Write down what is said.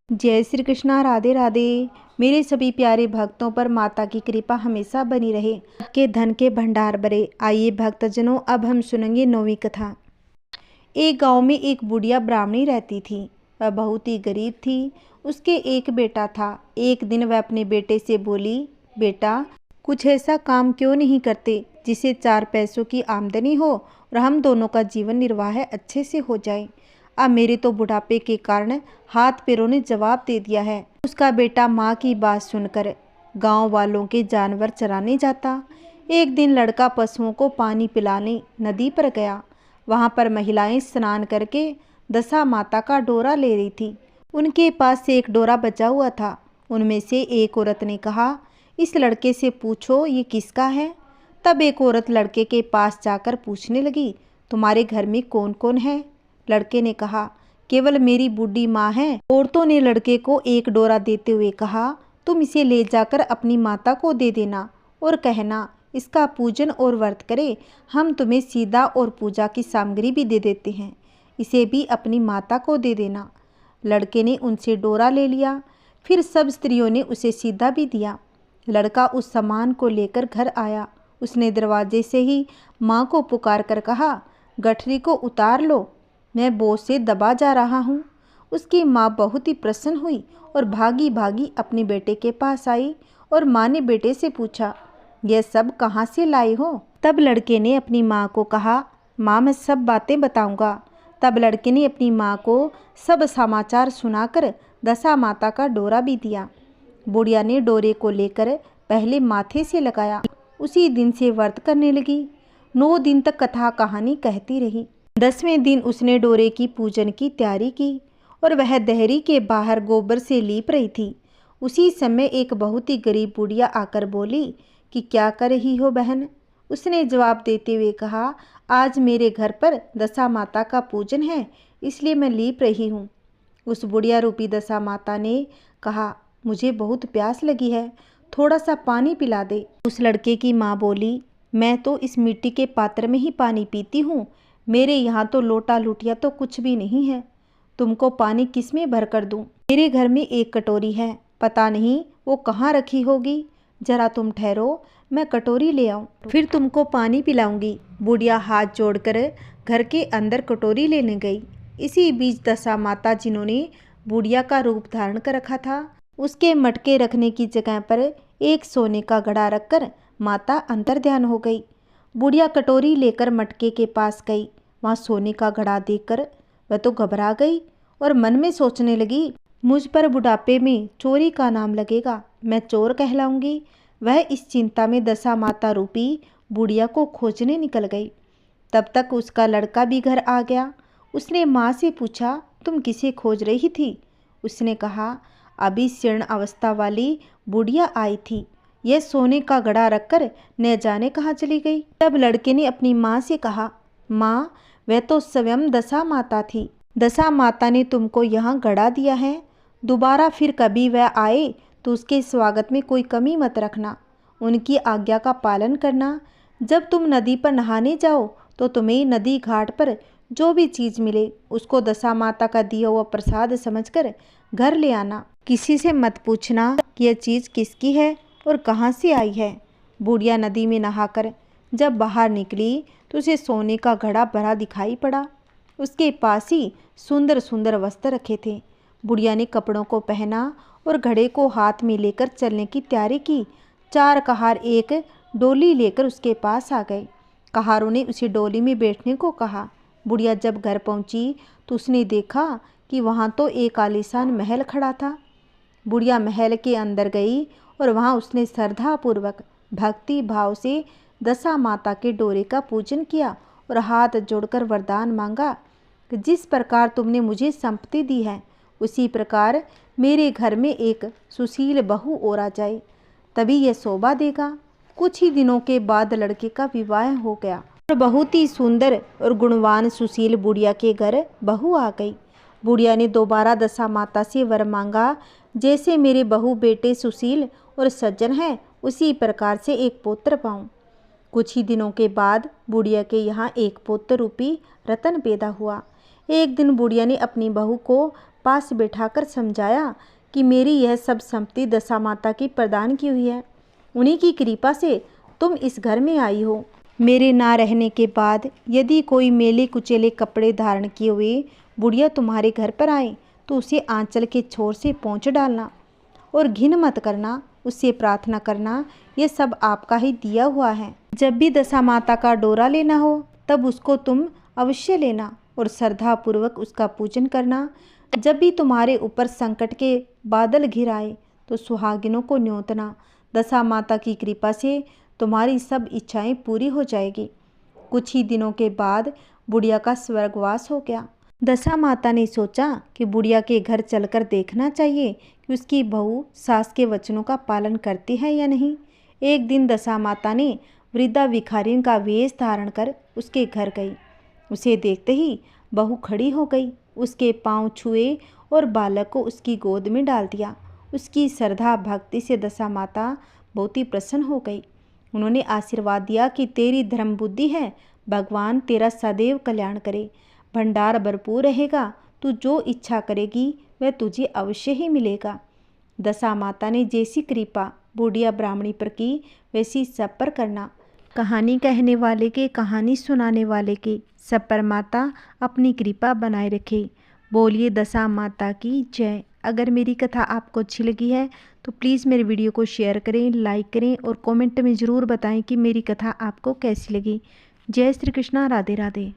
जय श्री कृष्णा। राधे राधे। मेरे सभी प्यारे भक्तों पर माता की कृपा हमेशा बनी रहे, के धन के भंडार भरे। आइए भक्तजनों, अब हम सुनेंगे 9वीं कथा। एक गांव में एक बुढ़िया ब्राह्मणी रहती थी। वह बहुत ही गरीब थी। उसके एक बेटा था। एक दिन वह अपने बेटे से बोली, बेटा, कुछ ऐसा काम क्यों नहीं करते जिससे 4 पैसों की आमदनी हो और हम दोनों का जीवन निर्वाह अच्छे से हो जाए। अब मेरे तो बुढ़ापे के कारण हाथ पैरों ने जवाब दे दिया है। उसका बेटा माँ की बात सुनकर गांव वालों के जानवर चराने जाता। एक दिन लड़का पशुओं को पानी पिलाने नदी पर गया। वहां पर महिलाएं स्नान करके दशा माता का डोरा ले रही थी। उनके पास से एक डोरा बचा हुआ था। उनमें से एक औरत ने कहा, इस लड़के से पूछो ये किसका है। तब एक औरत लड़के के पास जाकर पूछने लगी, तुम्हारे घर में कौन कौन है। लड़के ने कहा, केवल मेरी बूढ़ी माँ है। औरतों ने लड़के को एक डोरा देते हुए कहा, तुम इसे ले जाकर अपनी माता को दे देना और कहना इसका पूजन और व्रत करे। हम तुम्हें सीधा और पूजा की सामग्री भी दे देते हैं, इसे भी अपनी माता को दे देना। लड़के ने उनसे डोरा ले लिया। फिर सब स्त्रियों ने उसे सीधा भी दिया। लड़का उस सामान को लेकर घर आया। उसने दरवाजे से ही माँ को पुकार कर कहा, गठरी को उतार लो, मैं बोझ से दबा जा रहा हूँ। उसकी माँ बहुत ही प्रसन्न हुई और भागी भागी अपने बेटे के पास आई और माँ ने बेटे से पूछा, यह सब कहाँ से लाए हो। तब लड़के ने अपनी माँ को कहा, माँ मैं सब बातें बताऊंगा। तब लड़के ने अपनी माँ को सब समाचार सुनाकर दशा माता का डोरा भी दिया। बुढ़िया ने डोरे को लेकर पहले माथे से लगाया। उसी दिन से व्रत करने लगी। 9 दिन तक कथा कहानी कहती रही। 10वें दिन उसने डोरे की पूजन की तैयारी की और वह देहरी के बाहर गोबर से लीप रही थी। उसी समय एक बहुत ही गरीब बुढ़िया आकर बोली कि क्या कर रही हो बहन। उसने जवाब देते हुए कहा, आज मेरे घर पर दशा माता का पूजन है, इसलिए मैं लीप रही हूँ। उस बुढ़िया रूपी दशा माता ने कहा, मुझे बहुत प्यास लगी है, थोड़ा सा पानी पिला दे। उस लड़के की माँ बोली, मैं तो इस मिट्टी के पात्र में ही पानी पीती हूँ, मेरे यहाँ तो लोटा लुटिया तो कुछ भी नहीं है, तुमको पानी किस में भर कर दूँ। मेरे घर में एक कटोरी है, पता नहीं वो कहाँ रखी होगी, जरा तुम ठहरो, मैं कटोरी ले आऊँ, फिर तुमको पानी पिलाऊंगी। बुढ़िया हाथ जोड़कर घर के अंदर कटोरी लेने गई। इसी बीच दशा माता, जिन्होंने बुढ़िया का रूप धारण कर रखा था, उसके मटके रखने की जगह पर एक सोने का घड़ा रखकर माता अंतर्ध्यान हो गई। बुढ़िया कटोरी लेकर मटके के पास गई। वहाँ सोने का घड़ा देखकर वह तो घबरा गई और मन में सोचने लगी, मुझ पर बुढ़ापे में चोरी का नाम लगेगा, मैं चोर कहलाऊंगी। वह इस चिंता में दशा माता रूपी बुढ़िया को खोजने निकल गई। तब तक उसका लड़का भी घर आ गया। उसने माँ से पूछा, तुम किसे खोज रही थी। उसने कहा, अभी शीर्ण अवस्था वाली बुढ़िया आई थी, यह सोने का घड़ा रखकर न जाने कहाँ चली गई। तब लड़के ने अपनी माँ से कहा, माँ, वह तो स्वयं दशा माता थी, दशा माता ने तुमको यहाँ घड़ा दिया है, दोबारा फिर कभी वह आए तो उसके स्वागत में कोई कमी मत रखना, उनकी आज्ञा का पालन करना। जब तुम नदी पर नहाने जाओ तो तुम्हें नदी घाट पर जो भी चीज़ मिले उसको दशा माता का दिया हुआ प्रसाद समझकर घर ले आना। किसी से मत पूछना कि यह चीज़ किसकी है और कहाँ से आई है। बुढ़िया नदी में नहाकर जब बाहर निकली तो उसे सोने का घड़ा भरा दिखाई पड़ा। उसके पास ही सुंदर सुंदर वस्त्र रखे थे। बुढ़िया ने कपड़ों को पहना और घड़े को हाथ में लेकर चलने की तैयारी की। 4 कहार एक डोली लेकर उसके पास आ गए। कहारों ने उसे डोली में बैठने को कहा। बुढ़िया जब घर पहुंची तो उसने देखा कि वहाँ तो एक आलीशान महल खड़ा था। बुढ़िया महल के अंदर गई और वहाँ उसने श्रद्धापूर्वक भक्ति भाव से दशा माता के डोरे का पूजन किया और हाथ जोड़कर वरदान मांगा कि जिस प्रकार तुमने मुझे संपत्ति दी है उसी प्रकार मेरे घर में एक सुशील बहू और आ जाए, तभी यह शोभा देगा। कुछ ही दिनों के बाद लड़के का विवाह हो गया और बहुत ही सुंदर और गुणवान सुशील बुढ़िया के घर बहू आ गई। बुढ़िया ने दोबारा दशा माता से वर मांगा, जैसे मेरे बहू बेटे सुशील और सज्जन हैं उसी प्रकार से एक पुत्र पाऊँ। कुछ ही दिनों के बाद बुढ़िया के यहाँ एक पुत्र रूपी रतन पैदा हुआ। एक दिन बुढ़िया ने अपनी बहू को पास बैठाकर समझाया कि मेरी यह सब संपत्ति दशा माता की प्रदान की हुई है। उन्हीं की कृपा से तुम इस घर में आई हो। मेरे ना रहने के बाद यदि कोई मेले कुचेले कपड़े धारण किए हुए बुढ़िया तुम्हारे घर पर आए तो उसे आंचल के छोर से पोंछ डालना और घिन मत करना, उससे प्रार्थना करना, ये सब आपका ही दिया हुआ है। जब भी दशा माता का डोरा लेना हो तब उसको तुम अवश्य लेना और श्रद्धापूर्वक उसका पूजन करना। जब भी तुम्हारे ऊपर संकट के बादल घिर आए तो सुहागिनों को न्योतना। दशा माता की कृपा से तुम्हारी सब इच्छाएं पूरी हो जाएगी। कुछ ही दिनों के बाद बुढ़िया का स्वर्गवास हो गया। दशा माता ने सोचा कि बुढ़िया के घर चलकर देखना चाहिए कि उसकी बहू सास के वचनों का पालन करती है या नहीं। एक दिन दशा माता ने वृद्धा भिखारिन का वेश धारण कर उसके घर गई। उसे देखते ही बहू खड़ी हो गई, उसके पांव छुए और बालक को उसकी गोद में डाल दिया। उसकी श्रद्धा भक्ति से दशा माता बहुत ही प्रसन्न हो गई। उन्होंने आशीर्वाद दिया कि तेरी धर्म बुद्धि है, भगवान तेरा सदैव कल्याण करे, भंडार भरपूर रहेगा, तू जो इच्छा करेगी वह तुझे अवश्य ही मिलेगा। दशा माता ने जैसी कृपा बुढ़िया ब्राह्मणी पर की वैसी सब पर करना। कहानी कहने वाले के, कहानी सुनाने वाले के सब पर माता अपनी कृपा बनाए रखे। बोलिए दशा माता की जय। अगर मेरी कथा आपको अच्छी लगी है तो प्लीज़ मेरे वीडियो को शेयर करें, लाइक करें और कमेंट में ज़रूर बताएं कि मेरी कथा आपको कैसी लगी। जय श्री कृष्णा, राधे राधे।